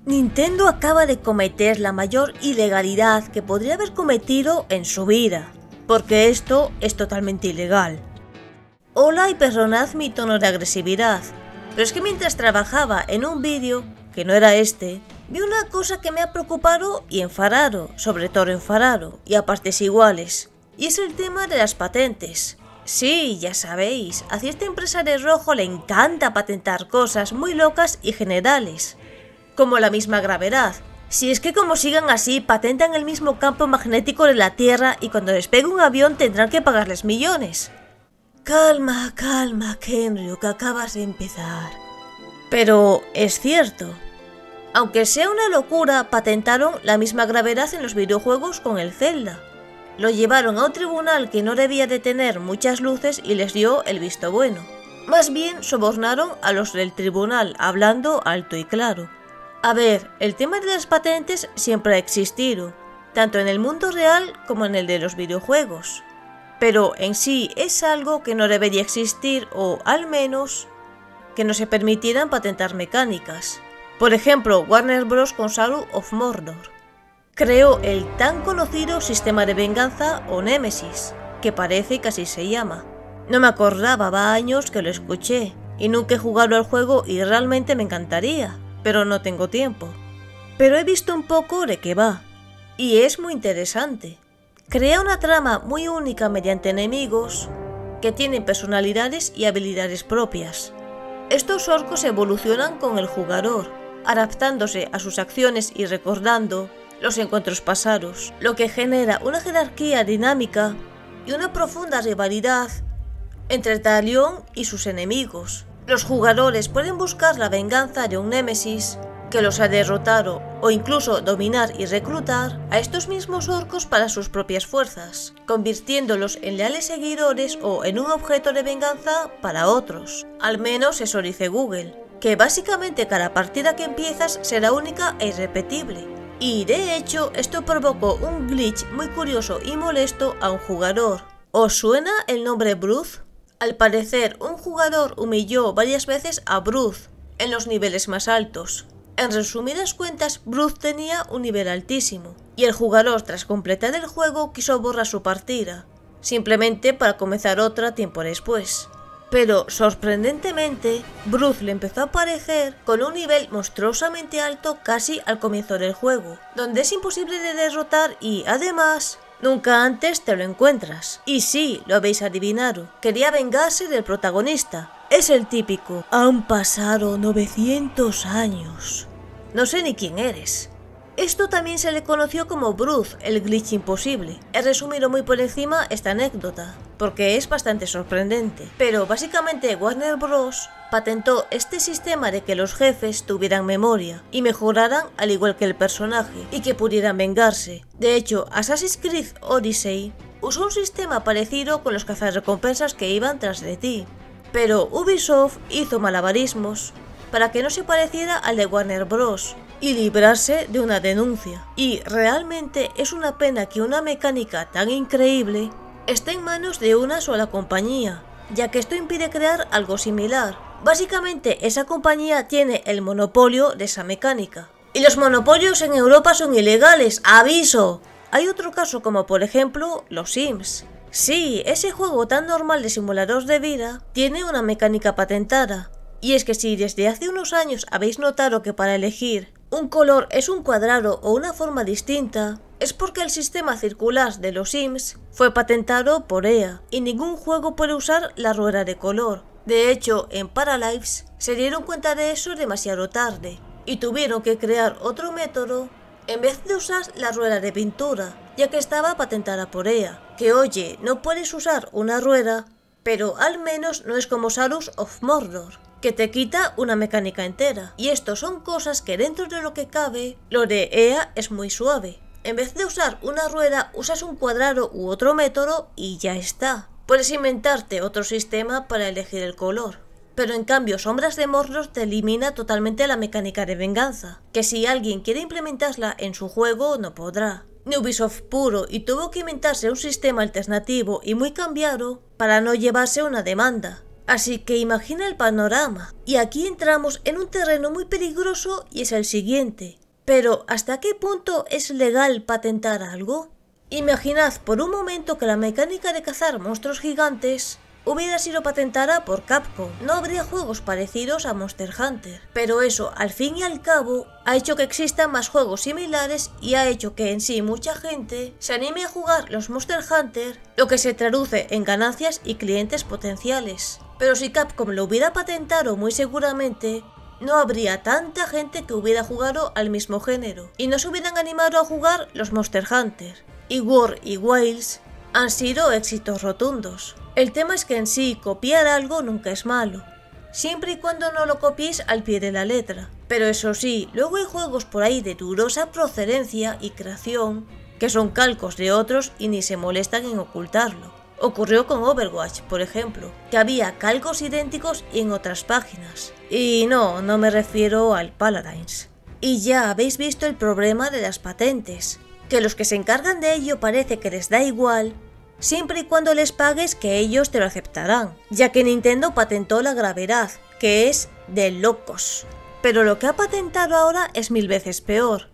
Nintendo acaba de cometer la mayor ilegalidad que podría haber cometido en su vida, porque esto es totalmente ilegal. Hola y perdonad mi tono de agresividad, pero es que mientras trabajaba en un vídeo, que no era este, vi una cosa que me ha preocupado y enfadado, sobre todo enfadado, y a partes iguales, y es el tema de las patentes. Sí, ya sabéis, a cierta empresa de rojo le encanta patentar cosas muy locas y generales, como la misma gravedad. Si es que como sigan así, patentan el mismo campo magnético de la Tierra y cuando despegue un avión tendrán que pagarles millones. Calma, calma, Kenryu, que acabas de empezar. Pero es cierto. Aunque sea una locura, patentaron la misma gravedad en los videojuegos con el Zelda. Lo llevaron a un tribunal que no debía de tener muchas luces y les dio el visto bueno. Más bien sobornaron a los del tribunal, hablando alto y claro. A ver, el tema de las patentes siempre ha existido, tanto en el mundo real como en el de los videojuegos. Pero en sí es algo que no debería existir o, al menos, que no se permitieran patentar mecánicas. Por ejemplo, Warner Bros. Con Shadow of Mordor creó el tan conocido sistema de venganza o Némesis, que parece que así se llama. No me acordaba, va años que lo escuché, y nunca he jugado al juego y realmente me encantaría, pero no tengo tiempo. Pero he visto un poco de qué va, y es muy interesante. Crea una trama muy única mediante enemigos que tienen personalidades y habilidades propias. Estos orcos evolucionan con el jugador, adaptándose a sus acciones y recordando los encuentros pasados, lo que genera una jerarquía dinámica y una profunda rivalidad entre Talion y sus enemigos. Los jugadores pueden buscar la venganza de un némesis que los ha derrotado o incluso dominar y reclutar a estos mismos orcos para sus propias fuerzas, convirtiéndolos en leales seguidores o en un objeto de venganza para otros. Al menos eso dice Google, que básicamente cada partida que empiezas será única e irrepetible. Y de hecho esto provocó un glitch muy curioso y molesto a un jugador. ¿Os suena el nombre Bruce? Al parecer, un jugador humilló varias veces a Bruce en los niveles más altos. En resumidas cuentas, Bruce tenía un nivel altísimo, y el jugador tras completar el juego quiso borrar su partida, simplemente para comenzar otra tiempo después. Pero, sorprendentemente, Bruce le empezó a aparecer con un nivel monstruosamente alto casi al comienzo del juego, donde es imposible de derrotar y, además, nunca antes te lo encuentras. Y sí, lo habéis adivinado, quería vengarse del protagonista. Es el típico, han pasado 900 años. No sé ni quién eres. Esto también se le conoció como Bruce, el glitch imposible. He resumido muy por encima esta anécdota, porque es bastante sorprendente. Pero básicamente Warner Bros. Patentó este sistema de que los jefes tuvieran memoria y mejoraran al igual que el personaje, y que pudieran vengarse. De hecho, Assassin's Creed Odyssey usó un sistema parecido con los cazarrecompensas que iban tras de ti. Pero Ubisoft hizo malabarismos para que no se pareciera al de Warner Bros. Y librarse de una denuncia. Y realmente es una pena que una mecánica tan increíble esté en manos de una sola compañía, ya que esto impide crear algo similar. Básicamente esa compañía tiene el monopolio de esa mecánica. Y los monopolios en Europa son ilegales, ¡aviso! Hay otro caso como por ejemplo los Sims. Sí, ese juego tan normal de simulador de vida tiene una mecánica patentada. Y es que si desde hace unos años habéis notado que para elegir un color es un cuadrado o una forma distinta, es porque el sistema circular de los Sims fue patentado por EA y ningún juego puede usar la rueda de color. De hecho, en Paralives se dieron cuenta de eso demasiado tarde y tuvieron que crear otro método en vez de usar la rueda de pintura, ya que estaba patentada por EA. Que oye, no puedes usar una rueda, pero al menos no es como Shadow of Mordor, que te quita una mecánica entera. Y esto son cosas que dentro de lo que cabe, lo de EA es muy suave. En vez de usar una rueda, usas un cuadrado u otro método y ya está. Puedes inventarte otro sistema para elegir el color. Pero en cambio, Sombras de Mordor te elimina totalmente la mecánica de venganza, que si alguien quiere implementarla en su juego, no podrá. Ubisoft puro y tuvo que inventarse un sistema alternativo y muy cambiado para no llevarse una demanda. Así que imagina el panorama. Y aquí entramos en un terreno muy peligroso y es el siguiente. Pero ¿hasta qué punto es legal patentar algo? Imaginad por un momento que la mecánica de cazar monstruos gigantes hubiera sido patentada por Capcom. No habría juegos parecidos a Monster Hunter. Pero eso, al fin y al cabo, ha hecho que existan más juegos similares y ha hecho que en sí mucha gente se anime a jugar los Monster Hunter, lo que se traduce en ganancias y clientes potenciales. Pero si Capcom lo hubiera patentado, muy seguramente no habría tanta gente que hubiera jugado al mismo género y no se hubieran animado a jugar los Monster Hunter. Y War y Wilds han sido éxitos rotundos. El tema es que en sí copiar algo nunca es malo, siempre y cuando no lo copies al pie de la letra. Pero eso sí, luego hay juegos por ahí de dudosa procedencia y creación que son calcos de otros y ni se molestan en ocultarlo. Ocurrió con Overwatch, por ejemplo, que había calcos idénticos y en otras páginas. Y no me refiero al Paladins. Y ya habéis visto el problema de las patentes, que los que se encargan de ello parece que les da igual, siempre y cuando les pagues que ellos te lo aceptarán, ya que Nintendo patentó la gravedad, que es de locos. Pero lo que ha patentado ahora es 1000 veces peor,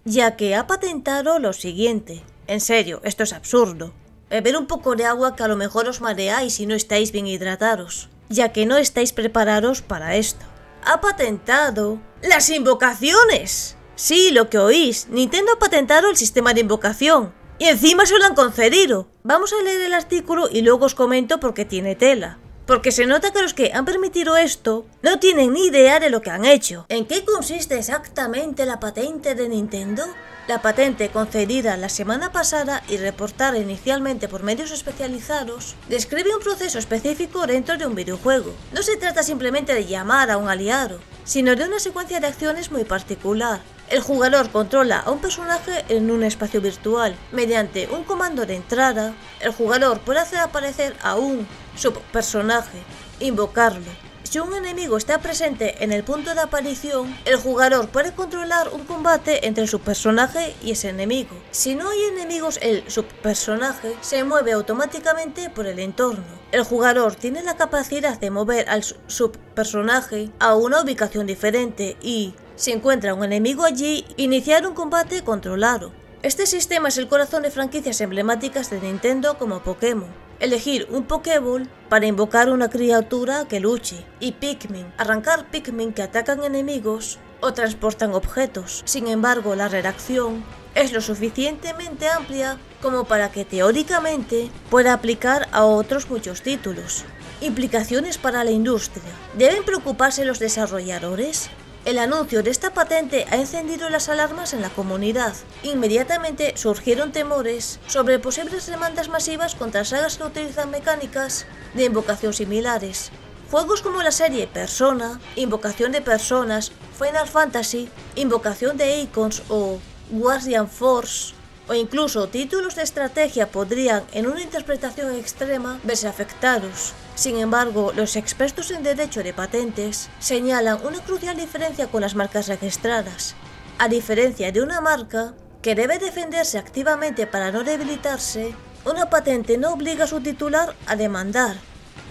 ya que ha patentado lo siguiente. En serio, esto es absurdo. Beber un poco de agua que a lo mejor os mareáis si no estáis bien hidratados, ya que no estáis preparados para esto. Ha patentado las invocaciones. Sí, lo que oís, Nintendo ha patentado el sistema de invocación. Y encima se lo han concedido. Vamos a leer el artículo y luego os comento porque tiene tela. Porque se nota que los que han permitido esto no tienen ni idea de lo que han hecho. ¿En qué consiste exactamente la patente de Nintendo? La patente concedida la semana pasada y reportada inicialmente por medios especializados describe un proceso específico dentro de un videojuego. No se trata simplemente de llamar a un aliado, sino de una secuencia de acciones muy particular. El jugador controla a un personaje en un espacio virtual. Mediante un comando de entrada, el jugador puede hacer aparecer a un subpersonaje, invocarlo. Si un enemigo está presente en el punto de aparición, el jugador puede controlar un combate entre su personaje y ese enemigo. Si no hay enemigos, el subpersonaje se mueve automáticamente por el entorno. El jugador tiene la capacidad de mover al subpersonaje a una ubicación diferente y, si encuentra un enemigo allí, iniciar un combate controlado. Este sistema es el corazón de franquicias emblemáticas de Nintendo como Pokémon. Elegir un Pokéball para invocar una criatura que luche, y Pikmin, arrancar Pikmin que atacan enemigos o transportan objetos. Sin embargo, la redacción es lo suficientemente amplia como para que teóricamente pueda aplicar a otros muchos títulos. Implicaciones para la industria. ¿Deben preocuparse los desarrolladores? El anuncio de esta patente ha encendido las alarmas en la comunidad. Inmediatamente surgieron temores sobre posibles demandas masivas contra sagas que utilizan mecánicas de invocación similares. Juegos como la serie Persona, Invocación de Personas, Final Fantasy, Invocación de Icons o Guardian Force, o incluso títulos de estrategia podrían, en una interpretación extrema, verse afectados. Sin embargo, los expertos en derecho de patentes señalan una crucial diferencia con las marcas registradas. A diferencia de una marca, que debe defenderse activamente para no debilitarse, una patente no obliga a su titular a demandar.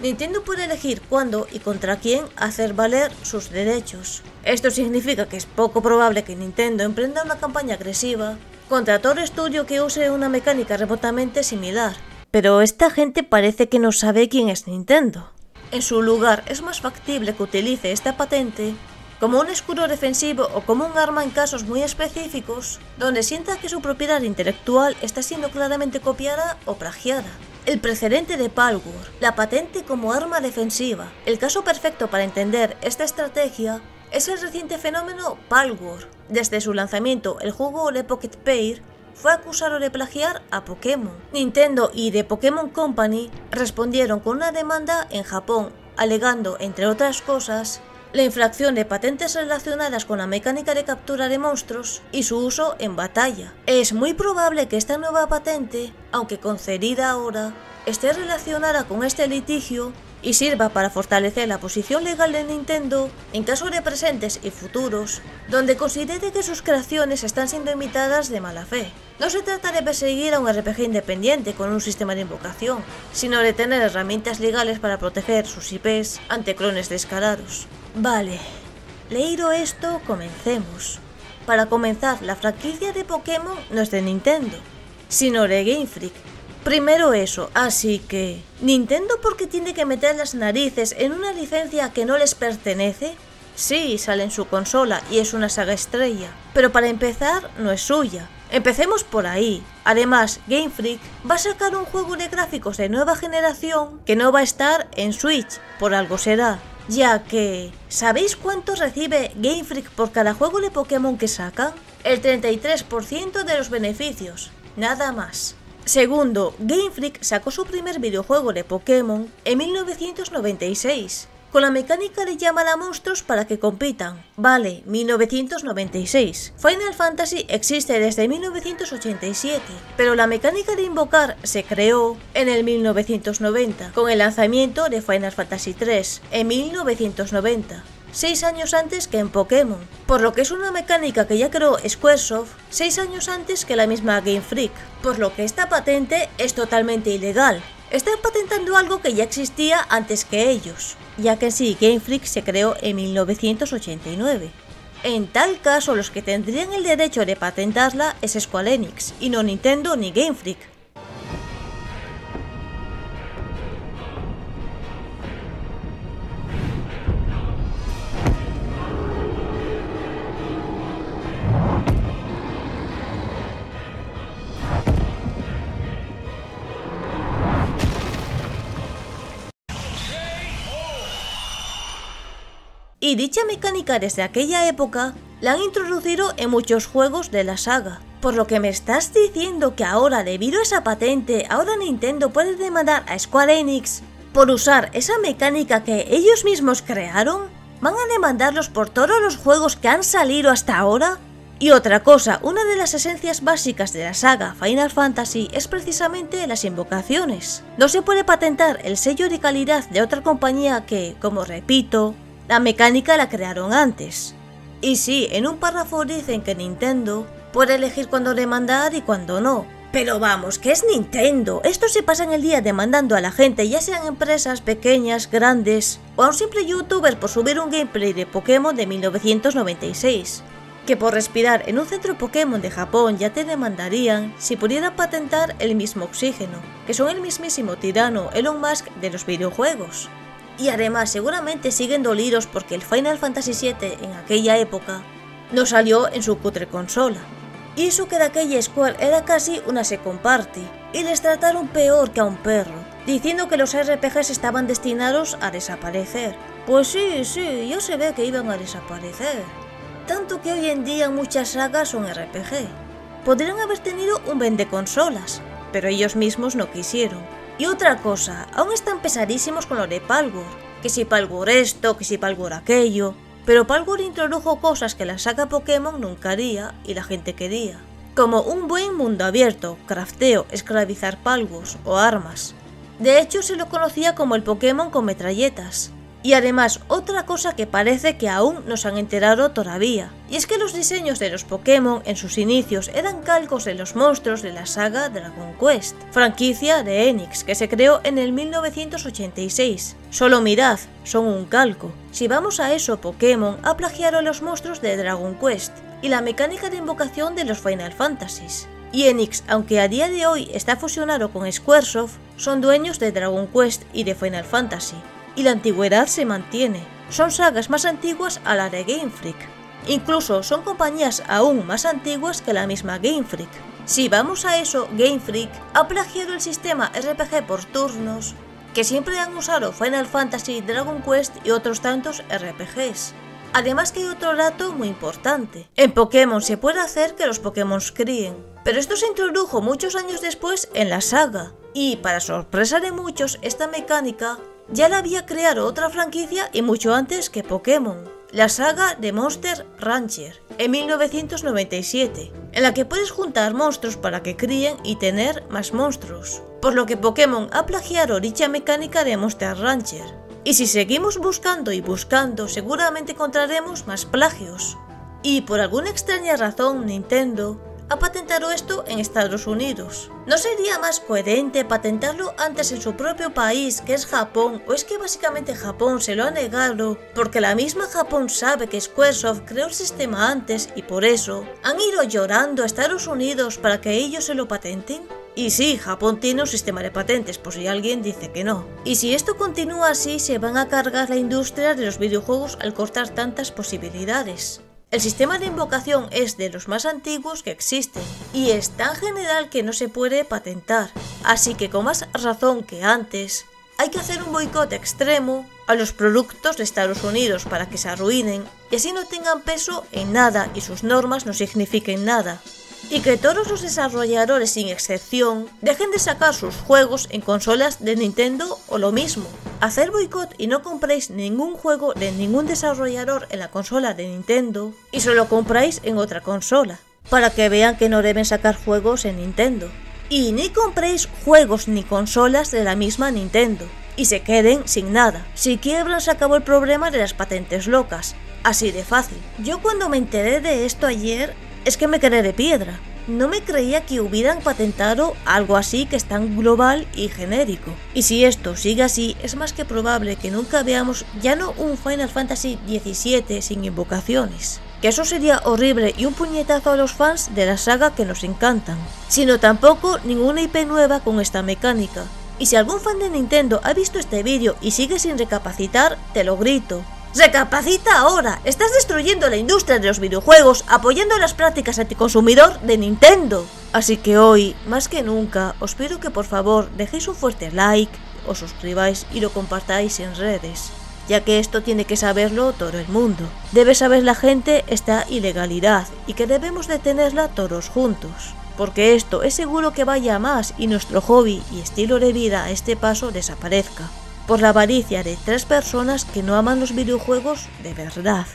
Nintendo puede elegir cuándo y contra quién hacer valer sus derechos. Esto significa que es poco probable que Nintendo emprenda una campaña agresiva contra todo estudio que use una mecánica remotamente similar. Pero esta gente parece que no sabe quién es Nintendo. En su lugar, es más factible que utilice esta patente como un escudo defensivo o como un arma en casos muy específicos, donde sienta que su propiedad intelectual está siendo claramente copiada o plagiada. El precedente de Palworld, la patente como arma defensiva. El caso perfecto para entender esta estrategia es el reciente fenómeno Palworld. Desde su lanzamiento, el juego de Pocket Pair fue acusado de plagiar a Pokémon. Nintendo y The Pokémon Company respondieron con una demanda en Japón, alegando, entre otras cosas, la infracción de patentes relacionadas con la mecánica de captura de monstruos y su uso en batalla. Es muy probable que esta nueva patente, aunque concedida ahora, esté relacionada con este litigio y sirva para fortalecer la posición legal de Nintendo en casos de presentes y futuros donde considere que sus creaciones están siendo imitadas de mala fe. No se trata de perseguir a un RPG independiente con un sistema de invocación, sino de tener herramientas legales para proteger sus IPs ante clones descarados. Vale, leído esto, comencemos. Para comenzar, la franquicia de Pokémon no es de Nintendo, sino de Game Freak. Primero eso, así que... ¿Nintendo porque tiene que meter las narices en una licencia que no les pertenece? Sí, sale en su consola y es una saga estrella, pero para empezar no es suya. Empecemos por ahí. Además, Game Freak va a sacar un juego de gráficos de nueva generación que no va a estar en Switch, por algo será. Ya que... ¿sabéis cuánto recibe Game Freak por cada juego de Pokémon que sacan? El 33% de los beneficios, nada más. Segundo, Game Freak sacó su primer videojuego de Pokémon en 1996, con la mecánica de llamar a monstruos para que compitan. Vale, 1996. Final Fantasy existe desde 1987, pero la mecánica de invocar se creó en el 1990, con el lanzamiento de Final Fantasy III en 1990. 6 años antes que en Pokémon, por lo que es una mecánica que ya creó Squaresoft 6 años antes que la misma Game Freak, por lo que esta patente es totalmente ilegal. Están patentando algo que ya existía antes que ellos, ya que sí, Game Freak se creó en 1989. En tal caso, los que tendrían el derecho de patentarla es Square Enix, y no Nintendo ni Game Freak. Y dicha mecánica desde aquella época la han introducido en muchos juegos de la saga. Por lo que me estás diciendo que ahora, debido a esa patente, ahora Nintendo puede demandar a Square Enix por usar esa mecánica que ellos mismos crearon. ¿Van a demandarlos por todos los juegos que han salido hasta ahora? Y otra cosa, una de las esencias básicas de la saga Final Fantasy es precisamente las invocaciones. No se puede patentar el sello de calidad de otra compañía que, como repito, la mecánica la crearon antes. Y sí, en un párrafo dicen que Nintendo puede elegir cuándo demandar y cuándo no. Pero vamos, ¿qué es Nintendo? Estos se pasan el día demandando a la gente, ya sean empresas pequeñas, grandes, o a un simple youtuber por subir un gameplay de Pokémon de 1996. Que por respirar en un centro Pokémon de Japón ya te demandarían si pudieran patentar el mismo oxígeno, que son el mismísimo tirano Elon Musk de los videojuegos. Y además seguramente siguen dolidos porque el Final Fantasy VII en aquella época no salió en su cutre consola. Y eso que de aquella Square era casi una second party, y les trataron peor que a un perro, diciendo que los RPGs estaban destinados a desaparecer. Pues sí, ya se ve que iban a desaparecer. Tanto que hoy en día muchas sagas son RPG. Podrían haber tenido un vendeconsolas, pero ellos mismos no quisieron. Y otra cosa, aún están pesadísimos con lo de Palworld, que si Palworld esto, que si Palworld aquello, pero Palworld introdujo cosas que la saga Pokémon nunca haría y la gente quería, como un buen mundo abierto, crafteo, esclavizar Palworlds o armas. De hecho se lo conocía como el Pokémon con metralletas. Y además, otra cosa que parece que aún no se han enterado todavía, y es que los diseños de los Pokémon en sus inicios eran calcos de los monstruos de la saga Dragon Quest, franquicia de Enix, que se creó en el 1986. Solo mirad, son un calco. Si vamos a eso, Pokémon ha plagiado los monstruos de Dragon Quest, y la mecánica de invocación de los Final Fantasies. Y Enix, aunque a día de hoy está fusionado con Squaresoft, son dueños de Dragon Quest y de Final Fantasy. Y la antigüedad se mantiene, son sagas más antiguas a la de Game Freak. Incluso son compañías aún más antiguas que la misma Game Freak. Si vamos a eso, Game Freak ha plagiado el sistema RPG por turnos que siempre han usado Final Fantasy, Dragon Quest y otros tantos RPGs. Además que hay otro dato muy importante. En Pokémon se puede hacer que los Pokémon críen, pero esto se introdujo muchos años después en la saga. Y para sorpresa de muchos, esta mecánica ya la había creado otra franquicia y mucho antes que Pokémon, la saga de Monster Rancher, en 1997, en la que puedes juntar monstruos para que críen y tener más monstruos. por lo que Pokémon ha plagiado dicha mecánica de Monster Rancher. Y si seguimos buscando y buscando, seguramente encontraremos más plagios. Y por alguna extraña razón Nintendo ha patentado esto en Estados Unidos. ¿No sería más coherente patentarlo antes en su propio país, que es Japón, o es que básicamente Japón se lo ha negado porque la misma Japón sabe que Squaresoft creó el sistema antes y por eso han ido llorando a Estados Unidos para que ellos se lo patenten? Y sí, Japón tiene un sistema de patentes, por si alguien dice que no. Y si esto continúa así, se van a cargar la industria de los videojuegos al cortar tantas posibilidades. El sistema de invocación es de los más antiguos que existen y es tan general que no se puede patentar, así que con más razón que antes, hay que hacer un boicot extremo a los productos de Estados Unidos para que se arruinen y así no tengan peso en nada y sus normas no signifiquen nada. Y que todos los desarrolladores sin excepción dejen de sacar sus juegos en consolas de Nintendo o lo mismo. Hacer boicot y no compréis ningún juego de ningún desarrollador en la consola de Nintendo y solo compráis en otra consola, para que vean que no deben sacar juegos en Nintendo. Y ni compréis juegos ni consolas de la misma Nintendo y se queden sin nada. Si quiebran se acabó el problema de las patentes locas, así de fácil. Yo cuando me enteré de esto ayer es que me quedé de piedra. No me creía que hubieran patentado algo así que es tan global y genérico. Y si esto sigue así, es más que probable que nunca veamos ya no un Final Fantasy XVII sin invocaciones, que eso sería horrible y un puñetazo a los fans de la saga que nos encantan, sino tampoco ninguna IP nueva con esta mecánica. Y si algún fan de Nintendo ha visto este vídeo y sigue sin recapacitar, te lo grito. ¡Recapacita ahora! Estás destruyendo la industria de los videojuegos, apoyando las prácticas anticonsumidor de Nintendo. Así que hoy, más que nunca, os pido que por favor dejéis un fuerte like, os suscribáis y lo compartáis en redes, ya que esto tiene que saberlo todo el mundo. Debe saber la gente esta ilegalidad y que debemos detenerla todos juntos, porque esto es seguro que vaya a más y nuestro hobby y estilo de vida a este paso desaparezca, por la avaricia de 3 personas que no aman los videojuegos de verdad.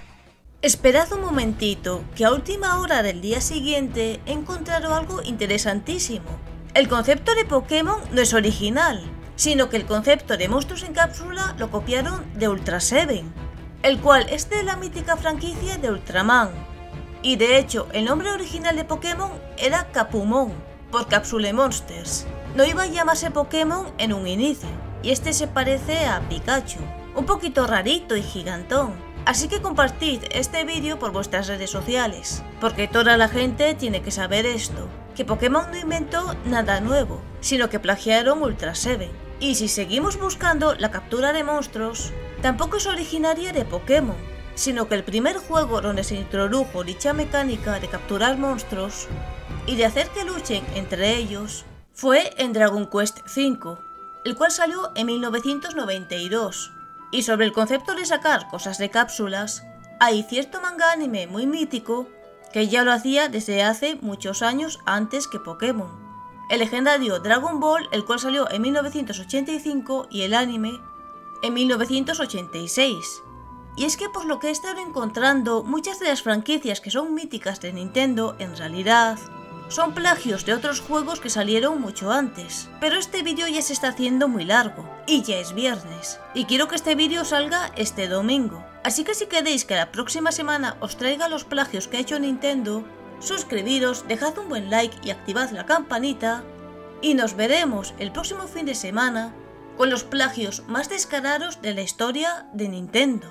Esperad un momentito, que a última hora del día siguiente he encontrado algo interesantísimo. El concepto de Pokémon no es original, sino que el concepto de monstruos en cápsula lo copiaron de Ultra Seven, el cual es de la mítica franquicia de Ultraman. Y de hecho, el nombre original de Pokémon era Capumon, por Capsule Monsters. No iba a llamarse Pokémon en un inicio. Y este se parece a Pikachu, un poquito rarito y gigantón. Así que compartid este vídeo por vuestras redes sociales, porque toda la gente tiene que saber esto, que Pokémon no inventó nada nuevo, sino que plagiaron Ultra Seven. Y si seguimos buscando la captura de monstruos, tampoco es originaria de Pokémon, sino que el primer juego donde se introdujo dicha mecánica de capturar monstruos y de hacer que luchen entre ellos fue en Dragon Quest V, el cual salió en 1992, y sobre el concepto de sacar cosas de cápsulas, hay cierto manga anime muy mítico que ya lo hacía desde hace muchos años antes que Pokémon. El legendario Dragon Ball, el cual salió en 1985, y el anime en 1986. Y es que por lo que he estado encontrando, muchas de las franquicias que son míticas de Nintendo en realidad son plagios de otros juegos que salieron mucho antes. Pero este vídeo ya se está haciendo muy largo, y ya es viernes, y quiero que este vídeo salga este domingo. Así que si queréis que la próxima semana os traiga los plagios que ha hecho Nintendo, suscribiros, dejad un buen like y activad la campanita, y nos veremos el próximo fin de semana con los plagios más descarados de la historia de Nintendo.